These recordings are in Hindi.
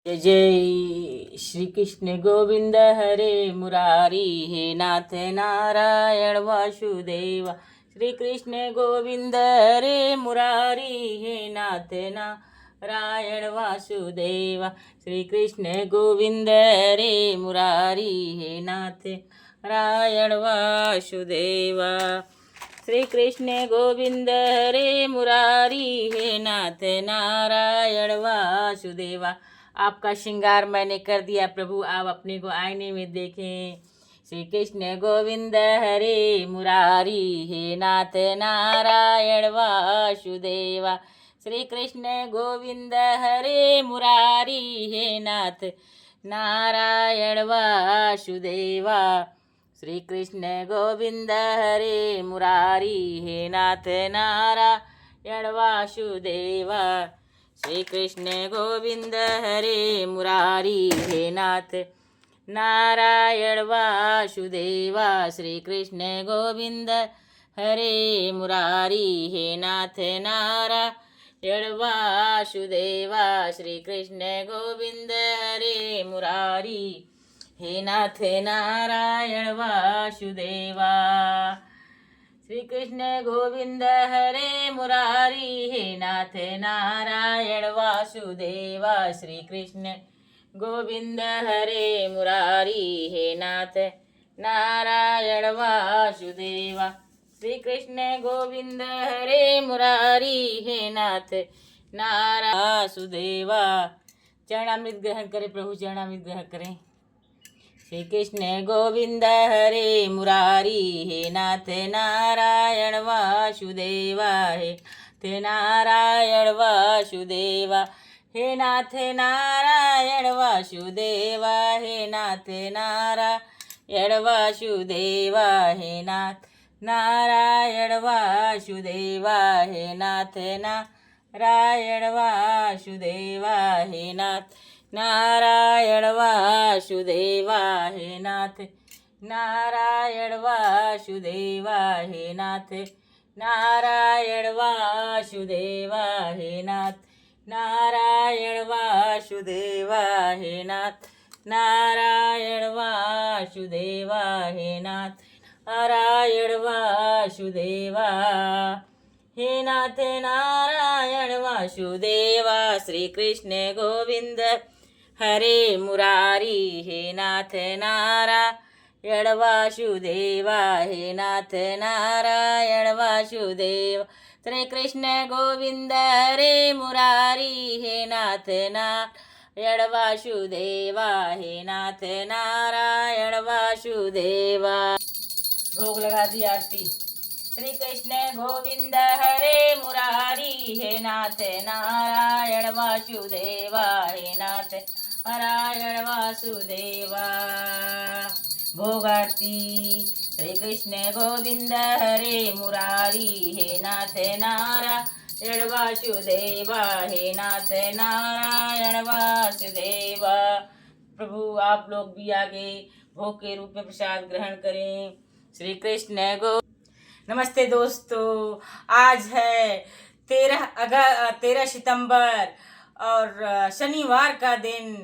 जय जय श्री कृष्ण गोविंद हरे मुरारी, हे नाथ नारायण वासुदेवा। श्री कृष्ण गोविंद हरे मुरारी, हे नाथ नारायण वासुदेवा। श्री कृष्ण गोविंद हरे मुरारी, हे नाथ नारायण वासुदेवा। श्री कृष्ण गोविंद हरे मुरारी, हे नाथ नारायण वासुदेवा। आपका श्रृंगार मैंने कर दिया प्रभु, आप अपने को आईने में देखें। श्री कृष्ण गोविंद हरे मुरारी, हे नाथ नारायण वासुदेवा। श्री कृष्ण गोविंद हरे मुरारी, हे नाथ नारायण वासुदेवा। श्री कृष्ण गोविंद हरे मुरारी, हे नाथ नारायण वासुदेवा। श्री कृष्ण गोविंद हरे मुरारी, हे नाथ नारायण वासुदेवा। श्री कृष्ण गोविंद हरे मुरारी, हे नाथ नारायण वासुदेवा। श्री कृष्ण गोविंद हरे मुरारी, हे नाथ नारायण वासुदेवा। श्री कृष्ण गोविंद हरे मुरारी, हे नाथ नारायण वासुदेवा। श्री कृष्ण गोविंद हरे मुरारी, हे नाथ नारायण वासुदेवा। श्री कृष्ण गोविंद हरे मुरारी, हे नाथ नारायण वासुदेवा। चरणामृत ग्रहण करें प्रभु, चरणामृत ग्रहण करें। श्री कृष्ण गोविंद हरे मुरारी, हे नाथ नारायण वासुदेवा। हे नारायण वासुदेवा, हे नाथ नारायण वासुदेवा। हे नाथ नारायण वासुदेवा, हे नाथ नारायण वासुदेवा। हे नाथ नारायण वासुदेवा, हे नाथ नारायण वासुदेवा। हे नाथ नारायण वासुदेवा, हे नाथ नारायण वासुदेवा। हे नाथ नारायण वासुदेवा, हे नाथ नारायण वासुदेवा। हे नाथ नारायण वासुदेवा, हे नाथ नारायण वासुदेवा। श्री कृष्ण गोविंद हरे मुरारी, हे नाथ नारायण वासुदेवा। हे नाथ नारायण वासुदेवा। श्री कृष्ण गोविंद हरे मुरारी, हे नाथ नारायण वासुदेवा। हे नाथ नारायण वासुदेवा। भोग लगा दी आरती। श्री कृष्ण गोविंद हरे मुरारी, हे नाथ नारायण वासुदेवा। हे नाथ नारायण वासुदेवा। भोग आरती। श्री कृष्ण गोविंद हरे मुरारी, हे नाथ नारायण वासुदेवा। हे नाथ नारायण वासुदेवा। प्रभु आप लोग भी आगे भोग के रूप में प्रसाद ग्रहण करें। श्री कृष्ण गो। नमस्ते दोस्तों, आज है 13 सितंबर और शनिवार का दिन।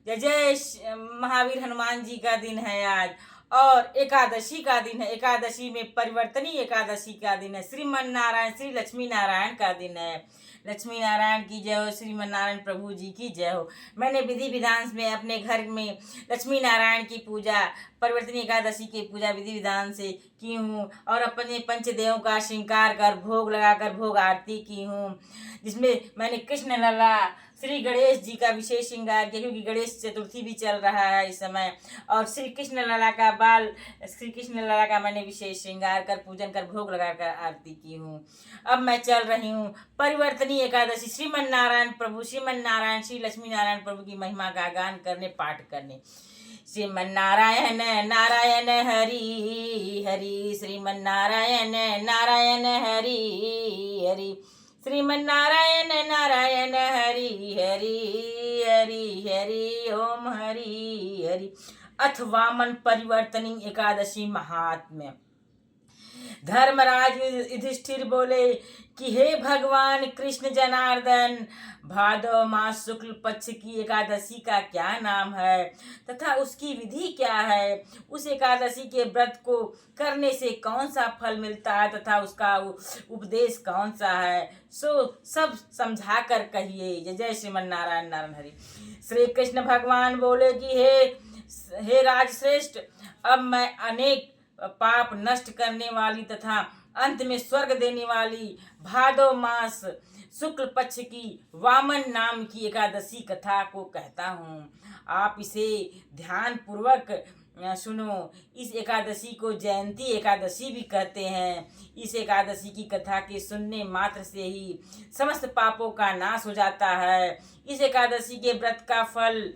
जय जय महावीर हनुमान जी का दिन है आज, और एकादशी का दिन है। एकादशी में परिवर्तनीय एकादशी का दिन है। श्रीमन नारायण श्री लक्ष्मी नारायण का दिन है। लक्ष्मी नारायण की जय हो, श्रीमन नारायण प्रभु जी की जय हो। मैंने विधि विधान में अपने घर में लक्ष्मी नारायण की पूजा, परिवर्तनीय एकादशी की पूजा विधि विधान से की हूँ, और अपने पंचदेवों का श्रृंगार कर भोग लगाकर भोग आरती की हूँ, जिसमें मैंने कृष्ण लला श्री गणेश जी का विशेष श्रृंगार किया, क्योंकि गणेश चतुर्थी भी चल रहा है इस समय। और श्री कृष्ण लला का मैंने विशेष श्रृंगार कर पूजन कर भोग लगाकर आरती की हूँ। अब मैं चल रही हूँ परिवर्तनीय एकादशी, श्रीमन नारायण प्रभु, श्रीमन नारायण श्री लक्ष्मी नारायण प्रभु की महिमा का गान करने, पाठ करने। श्रीमन नारायण नारायण हरि हरि, श्रीमन नारायण नारायण हरि हरि, श्रीमन नारायण नारायण हरि हरि हरि हरि ओम हरि हरि। अथ वामन परिवर्तनी एकादशी महात्म्य। धर्मराज युधिष्ठिर बोले कि हे भगवान कृष्ण जनार्दन, भादव मास शुक्ल पक्ष की एकादशी का क्या नाम है तथा उसकी विधि क्या है? उस एकादशी के व्रत को करने से कौन सा फल मिलता है तथा उसका उपदेश कौन सा है? सो सब समझा कर कहिए। जय जय श्रीमन नारायण नारायण हरि। श्री कृष्ण भगवान बोले कि हे राजश्रेष्ठ, अब मैं अनेक पाप नष्ट करने वाली तथा अंत में स्वर्ग देने वाली भादव मास शुक्ल पक्ष की वामन नाम की एकादशी कथा को कहता हूँ। आप इसे ध्यान पूर्वक सुनो। इस एकादशी को जयंती एकादशी भी कहते हैं। इस एकादशी की कथा के सुनने मात्र से ही समस्त पापों का नाश हो जाता है। इस एकादशी के व्रत का फल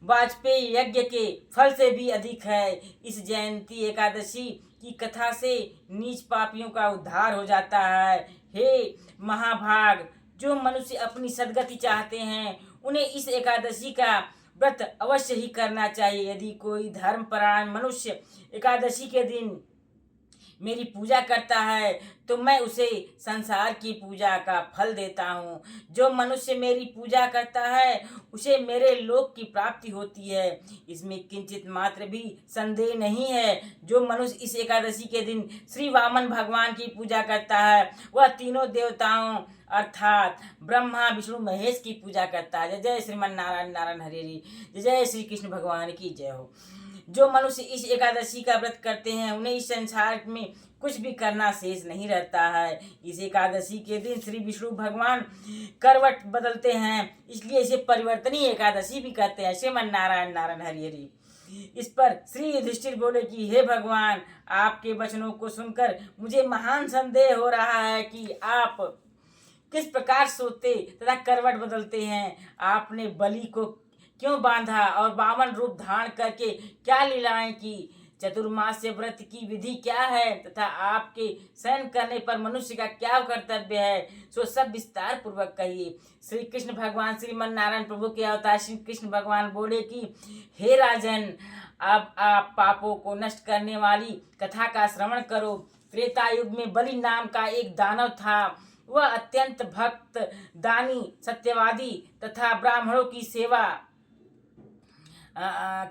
वाजपेयी यज्ञ के फल से भी अधिक है। इस जयंती एकादशी की कथा से नीच पापियों का उद्धार हो जाता है। हे महाभाग, जो मनुष्य अपनी सद्गति चाहते हैं उन्हें इस एकादशी का व्रत अवश्य ही करना चाहिए। यदि कोई धर्मपरायण मनुष्य एकादशी के दिन मेरी पूजा करता है तो मैं उसे संसार की पूजा का फल देता हूँ। जो मनुष्य मेरी पूजा करता है उसे मेरे लोक की प्राप्ति होती है। इसमें किंचित मात्र भी संदेह नहीं है। जो मनुष्य इस एकादशी के दिन श्री वामन भगवान की पूजा करता है वह तीनों देवताओं अर्थात ब्रह्मा विष्णु महेश की पूजा करता है। जय जय श्रीमन नारायण नारायण हरि हरि। जय जय श्री कृष्ण भगवान की जय हो। जो मनुष्य इस एकादशी का व्रत करते हैं उन्हें इस संसार में कुछ भी करना शेष नहीं रहता है। इस एकादशी के दिन श्री विष्णु भगवान करवट बदलते हैं, इसलिए इसे परिवर्तनीय एकादशी भी कहते हैं। श्रीमन नारायण नारायण हरि हरि। इस पर श्री युधिष्ठिर बोले कि हे भगवान, आपके वचनों को सुनकर मुझे महान संदेह हो रहा है कि आप किस प्रकार सोते तथा करवट बदलते हैं। आपने बलि को क्यों बांधा और वामन रूप धारण करके क्या लीलाएं की? चतुर्मास्य व्रत की विधि क्या है तथा आपके शयन करने पर मनुष्य का क्या कर्तव्य है? सो सब विस्तार पूर्वक कहिए। श्री कृष्ण भगवान श्रीमन नारायण प्रभु के अवतार श्री कृष्ण भगवान बोले कि हे राजन, अब आप पापों को नष्ट करने वाली कथा का श्रवण करो। त्रेता युग में बलि नाम का एक दानव था। वह अत्यंत भक्त, दानी, सत्यवादी तथा ब्राह्मणों की सेवा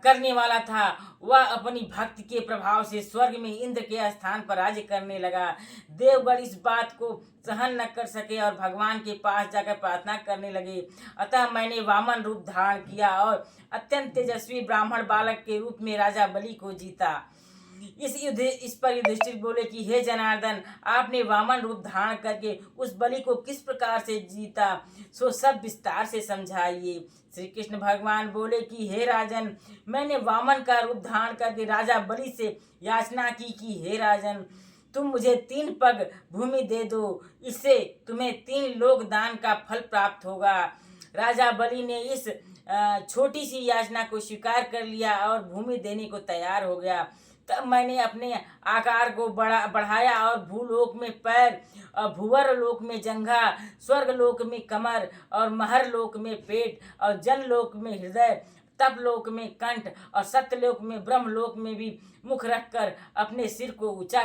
करने वाला था। वह अपनी भक्ति के प्रभाव से स्वर्ग में इंद्र के स्थान पर राज्य करने लगा। देवगण इस बात को सहन न कर सके और भगवान के पास जाकर प्रार्थना करने लगे। अतः मैंने वामन रूप धारण किया और अत्यंत तेजस्वी ब्राह्मण बालक के रूप में राजा बलि को जीता। इस पर युधिष्ठिर बोले कि हे जनार्दन, आपने वामन रूप धारण करके उस बलि को किस प्रकार से जीता, सो सब विस्तार से समझाइए। श्री कृष्ण भगवान बोले कि हे राजन, मैंने वामन का रूप धारण करके राजा बलि से याचना की कि हे राजन, तुम मुझे 3 पग भूमि दे दो, इससे तुम्हें 3 लोक दान का फल प्राप्त होगा। राजा बलि ने इस छोटी सी याचना को स्वीकार कर लिया और भूमि देने को तैयार हो गया। तब मैंने अपने आकार को बढ़ाया और भूलोक में पैर और भूवर लोक में जंघा, स्वर्ग लोक में कमर और महर लोक में पेट और जन लोक में हृदय, तप लोक में कंठ और सत्यलोक में ब्रह्म लोक में भी मुख रखकर अपने सिर को ऊंचा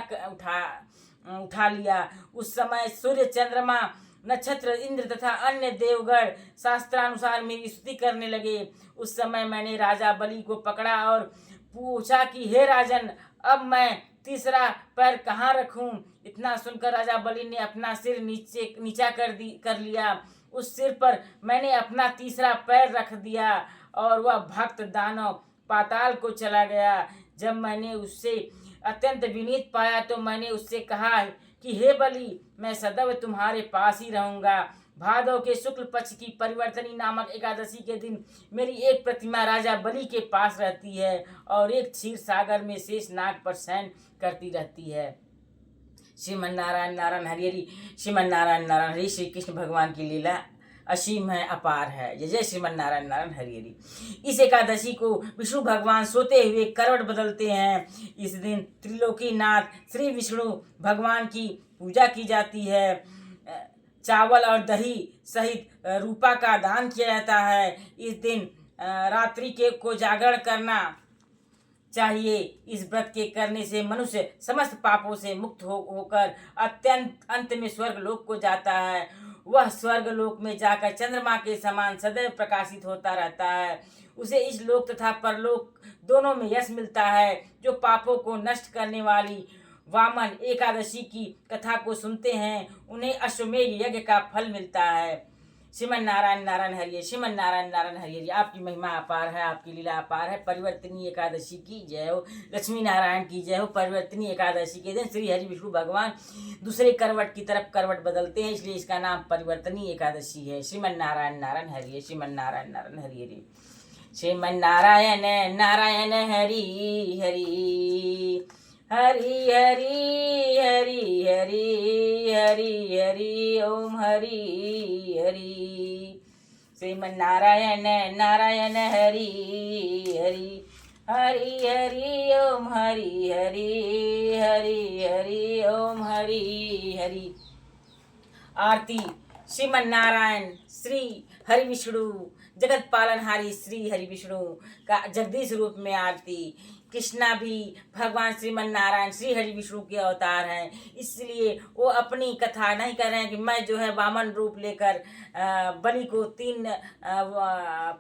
उठा लिया। उस समय सूर्य, चंद्रमा, नक्षत्र, इंद्र तथा अन्य देवगण शास्त्रानुसार मेरी स्तुति करने लगे। उस समय मैंने राजा बलि को पकड़ा और पूछा कि हे राजन, अब मैं तीसरा पैर कहाँ रखूं? इतना सुनकर राजा बलि ने अपना सिर नीचा कर लिया। उस सिर पर मैंने अपना तीसरा पैर रख दिया और वह भक्त दानव पाताल को चला गया। जब मैंने उससे अत्यंत विनीत पाया तो मैंने उससे कहा कि हे बलि, मैं सदैव तुम्हारे पास ही रहूंगा। भादव के शुक्ल पक्ष की परिवर्तनी नामक एकादशी के दिन मेरी एक प्रतिमा राजा बलि के पास रहती है और एक क्षीर सागर में शेष नाग पर शयन करती रहती है। श्रीमन नारायण नारायण हरि हरि। श्रीमन नारायण नारायण हरि। श्री कृष्ण भगवान की लीला असीम है, अपार है। जय जय श्रीमन नारायण नारायण हरि हरि। इस एकादशी को विष्णु भगवान सोते हुए करवट बदलते हैं। इस दिन त्रिलोकीनाथ श्री विष्णु भगवान की पूजा की जाती है। चावल और दही सहित रूपा का दान किया जाता है। इस दिन रात्रि को जागरण करना चाहिए। इस व्रत के करने से मनुष्य समस्त पापों से मुक्त होकर अत्यंत अंत में स्वर्ग लोक को जाता है। वह स्वर्ग लोक में जाकर चंद्रमा के समान सदैव प्रकाशित होता रहता है। उसे इस लोक तथा परलोक दोनों में यश मिलता है। जो पापों को नष्ट करने वाली वामन एकादशी की कथा को सुनते हैं उन्हें अश्वमेध यज्ञ का फल मिलता है। श्रीमन नारायण नारायण हरिये, श्रीमन नारायण नारायण हरिये। आपकी महिमा अपार है, आपकी लीला अपार है। परिवर्तनीय एकादशी की जय हो, लक्ष्मी नारायण की जय हो। परिवर्तनीय एकादशी के दिन श्री हरि विष्णु भगवान दूसरे करवट की तरफ करवट बदलते हैं, इसलिए इसका नाम परिवर्तनीय एकादशी है। श्रीमन नारायण नारायण हरिये, श्रीमन नारायण नारायण हरिये, श्रीमन नारायण नारायण हरि हरि हरि हरि हरि हरि हरि हरि ओम हरि हरि। श्रीमन नारायण नारायण हरि हरि हरि हरि ओम हरि हरि हरि हरि ओम हरि हरि। आरती श्रीमन नारायण श्री हरि विष्णु जगत पालनहारी श्री हरि विष्णु का जगदीश रूप में आरती। कृष्णा भी भगवान श्रीमन नारायण श्री हरि विष्णु के अवतार हैं, इसलिए वो अपनी कथा नहीं कर रहे हैं कि मैं जो है वामन रूप लेकर बलि को 3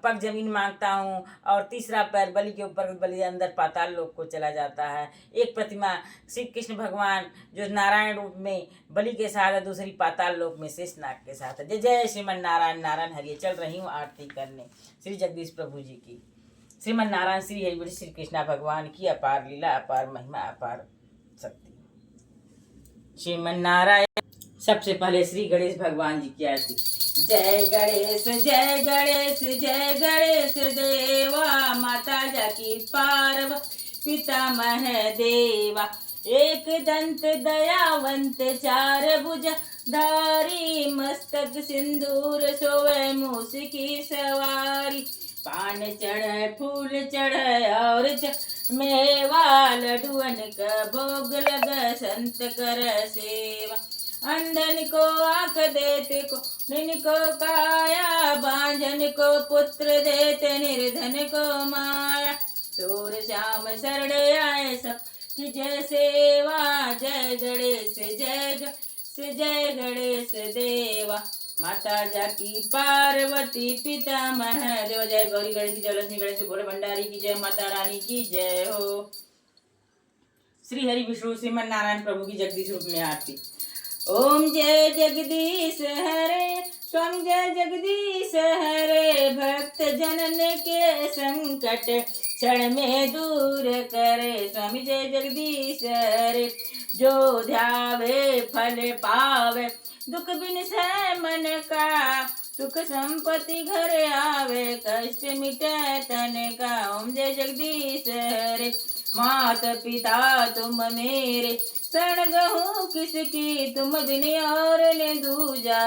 पग जमीन मांगता हूँ और तीसरा पैर बलि के ऊपर, बलि अंदर पाताल लोक को चला जाता है। एक प्रतिमा श्री कृष्ण भगवान जो नारायण रूप में बलि के साथ है, दूसरी पाताल लोक में शेषनाग के साथ है। जय जय श्रीमन नारायण नारायण हरिये। चल रही हूँ आरती करने श्री जगदीश प्रभु जी की। श्रीमन नारायण श्री हरि श्री कृष्णा भगवान की अपार लीला, अपार महिमा, अपार शक्ति। श्रीमन नारायण। सबसे पहले श्री गणेश भगवान जी की आरती। जय गणेश जय गणेश जय गणेश देवा, माता जाकी पार्व पितामह देवा। एक दंत दयावंत चार भुज धारी, मस्तक सिंदूर सोवे मूस की सवारी। पान चढ़ फूल चढ़ और मेवा, लडुअन का भोग लग संत कर सेवा। अंधन को आँख देते को निन को काया, बांझन को पुत्र देते निर्धन को माया। चोर श्याम शरण आए सब की जय सेवा, जय गणेश जय गणेश देवा। माता जाकी पार्वती पितामह देव। जय गौरी गणेश की जय, लक्ष्मी गणेश की, भोले भंडारी की जय, माता रानी की जय हो। श्री हरि विष्णु श्रीमन नारायण प्रभु की जगदीश रूप में आरती। ओम जय जगदीश हरे, स्वामी जय जगदीश हरे। भक्त जनन के संकट क्षण में दूर करे, स्वामी जय जगदीश हरे। जो ध्यावे फल पावे, दुख बिन सह मन का, सुख संपत्ति घर आवे, कष्ट मिटे तन का। ओम जय जगदीश हरे। मात पिता तुम मेरे, शरण गहूँ किसकी, तुम बिन और ने दूजा,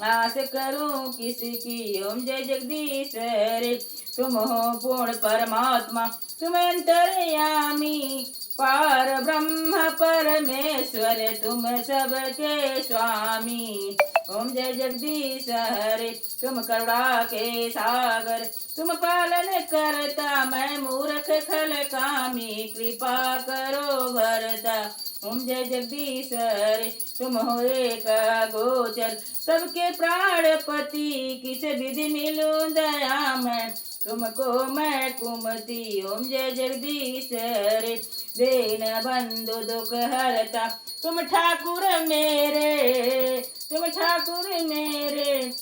आस करूं किसकी। ओम जय जगदीश हरे। तुम हो पूर्ण परमात्मा, तुम अंतर्यामी, पार ब्रह्म परमेश्वर, तुम सबके स्वामी। ओम जय जगदीश हरे। तुम करुणा के सागर, तुम पालन करता, मैं मूर्ख खल कामी, कृपा करो भरता। ओम जय जगदीश हरे। तुम हो एक गोचर, सबके प्राणपति, किस विधि मिलूं दया मैं, तुमको मैं कुमति। ओम जय जगदीश हरे। दीन बंधु दुख हरता, तुम ठाकुर मेरे, तुम ठाकुर मेरे।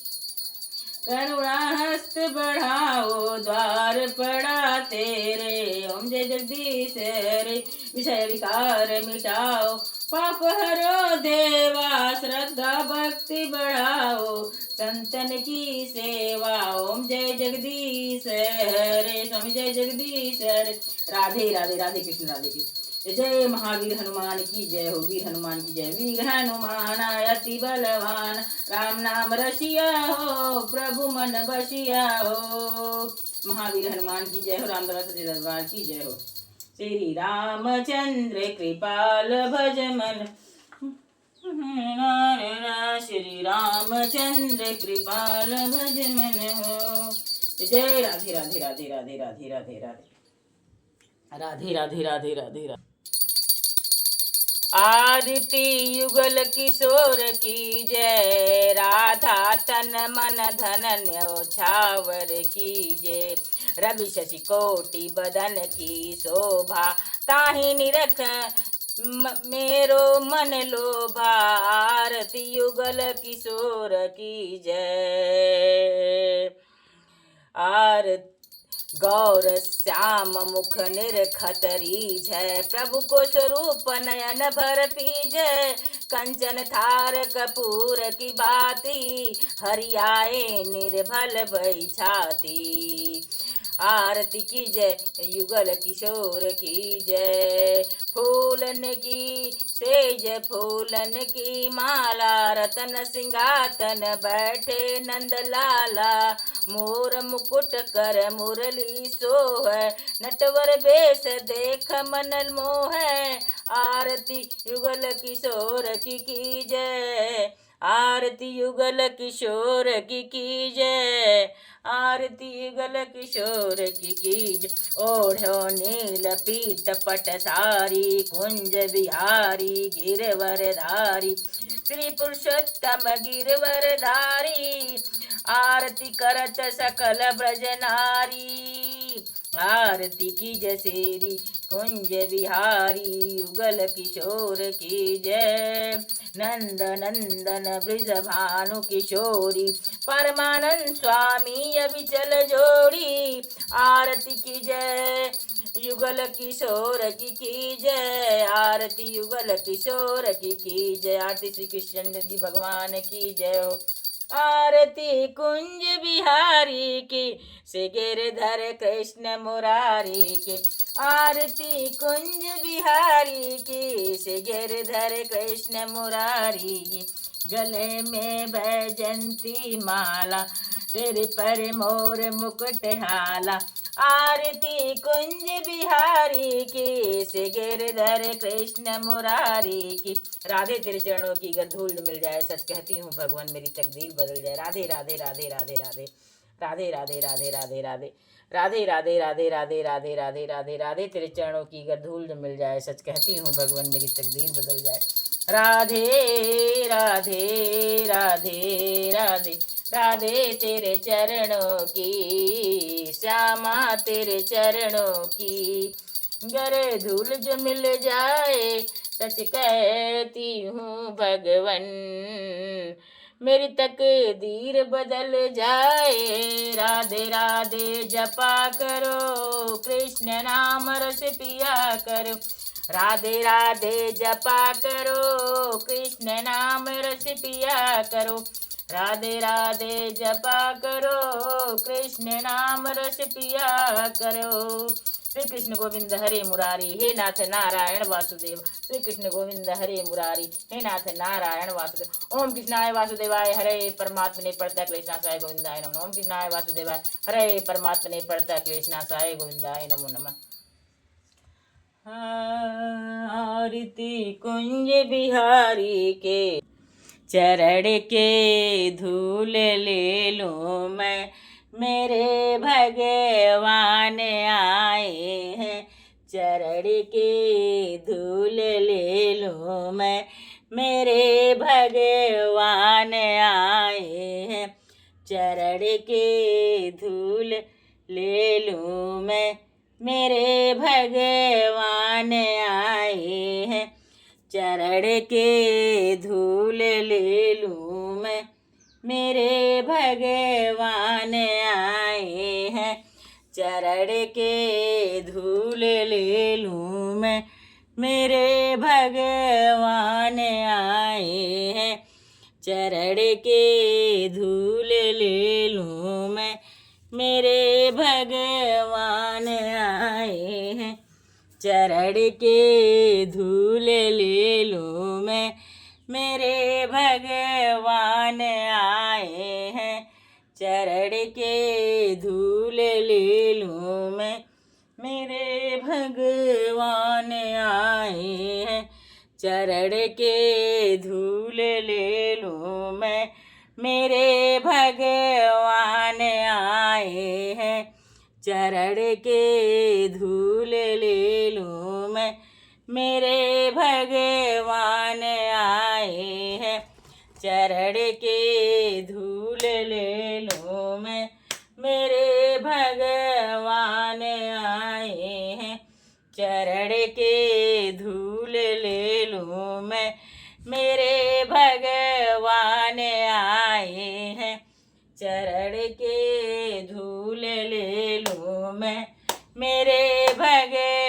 करुणा हस्त बढ़ाओ, द्वार पड़ा तेरे। ओम जय जगदीश हरे। विषय विकार मिटाओ, पाप हरो देवा, श्रद्धा भक्ति बढ़ाओ, संतन की सेवा। ओम जय जगदीश हरे। स्वामी जय जगदीश हरे। राधे राधे राधे कृष्ण राधे कृष्ण। जय महावीर हनुमान की जय हो, वीर हनुमान की जय। वीर हनुमान अति बलवान, राम नाम रसिया हो, प्रभु मन बसिया हो। महावीर हनुमान की जय हो, रामदास दरबार की जय हो। श्री रामचंद्र कृपाल भज मन, श्री रामचंद्र कृपाल भज मन हो। जय राधे राधे राधे राधे राधे राधे राधे। राधे राधे राधे राधे राधे। आदिति युगल किशोर की जय, राधा तन मन धन न्यौछावर की जय। रवि शशि कोटि बदन की शोभा, ताहि निरख मेरो मन लोभा। आरती युगल किशोर की जय। आरती गौर श्याम मुख निरखतरी जय, प्रभु को स्वरूप नयन भर पीजय। कंचन थार कपूर की बाती, हरियाए निर्भल भई छाती। आरती की जय युगल किशोर की जय। फूलन की सेज फूलन की माला, रतन सिंहासन बैठे नंद लाला। मोर मुकुट कर मुरली सोह, नटवर बेश देख मन मोह। आरती युगल किशोर की जय, आरती युगल किशोर की जय, आरती युगल किशोर की जय। ओढ़ो नील पीत पट सारी, कुंज बिहारी गिरवर धारी। श्री पुरुषोत्तम गिरवर धारी, आरती करत सकल ब्रज नारी। आरती की जसेरी कुंज बिहारी, युगल किशोर की जय। नंद नंदन ब्रज भानु किशोरी, परमानंद स्वामी अविचल जोड़ी। आरती की जय युगल किशोर की जय, आरती युगल किशोर की जय। आरती श्री कृष्ण जी भगवान की जय हो। आरती कुंज बिहारी की, से गिरधर कृष्ण मुरारी की। आरती कुंज बिहारी की, से गिरधर कृष्ण मुरारी की। गले में बैजंती माला, सिर पर मोर मुकुट हाला। आरती कुंज बिहारी की, से गिरधर कृष्ण मुरारी की। राधे तेरे चरणों की अगर धूल मिल जाए, सच कहती हूँ भगवान मेरी तकदीर बदल जाए। राधे राधे राधे राधे राधे राधे राधे राधे राधे राधे राधे राधे राधे राधे राधे राधे राधे राधे। तेरे चरणों की अगर धूल मिल जाए, सच कहती हूँ भगवान मेरी तकदीर बदल जाए। राधे राधे राधे राधे राधे तेरे चरणों की, श्यामा तेरे चरणों की। गर धूल जो मिल जाए, सच कहती हूँ भगवन मेरी तकदीर बदल जाए। राधे राधे जपा करो, कृष्ण नाम रस पिया करो। राधे राधे जपा करो, कृष्ण नाम रस पिया करो। राधे राधे जपा करो, कृष्ण नाम रस पिया करो। श्री कृष्ण गोविंद हरे मुरारी, हे नाथ नारायण वासुदेव। श्री कृष्ण गोविंद हरे मुरारी, हे नाथ नारायण वासुदेव। ओम कृष्णाय वासुदेवाय हरे परमात्मने प्रणत क्लेशनाशाय गोविंदाय नमः। ओम कृष्णाय वासुदेवाय हरे परमात्मने प्रणत क्लेशनाशाय गोविंदाय नमो नमः। आरती कुंज बिहारी के, चरण के धूल ले लूं मैं, मेरे भगवान आए हैं। चरण के धूल ले लूं मैं, मेरे भगवान आए हैं। चरण के धूल ले लूं मैं, मेरे भगवान आए हैं। चरण के धूल ले लूं मैं, मेरे भगवान आए हैं। चरण के धूल ले लूं मैं, मेरे भगवान आए हैं। चरण के धूल ले लूं मैं, मेरे भगवान आए हैं। चरण के धूल ले लूं मैं, मेरे भगवान आए हैं। चरण के धूल ले लूं मैं, मेरे भगवान आए हैं। चरण के धूल ले लूं मैं, मेरे भगवान आए हैं। चरण के धूल ले लूं मैं, मेरे भगवान आए हैं। चरण के धूल ले लूं मैं, मेरे भगवान आए हैं। चरण के धूल ले लूं मैं, मेरे भगवान आए हैं। चरण के धूल ले लूं मैं, मेरे भगवान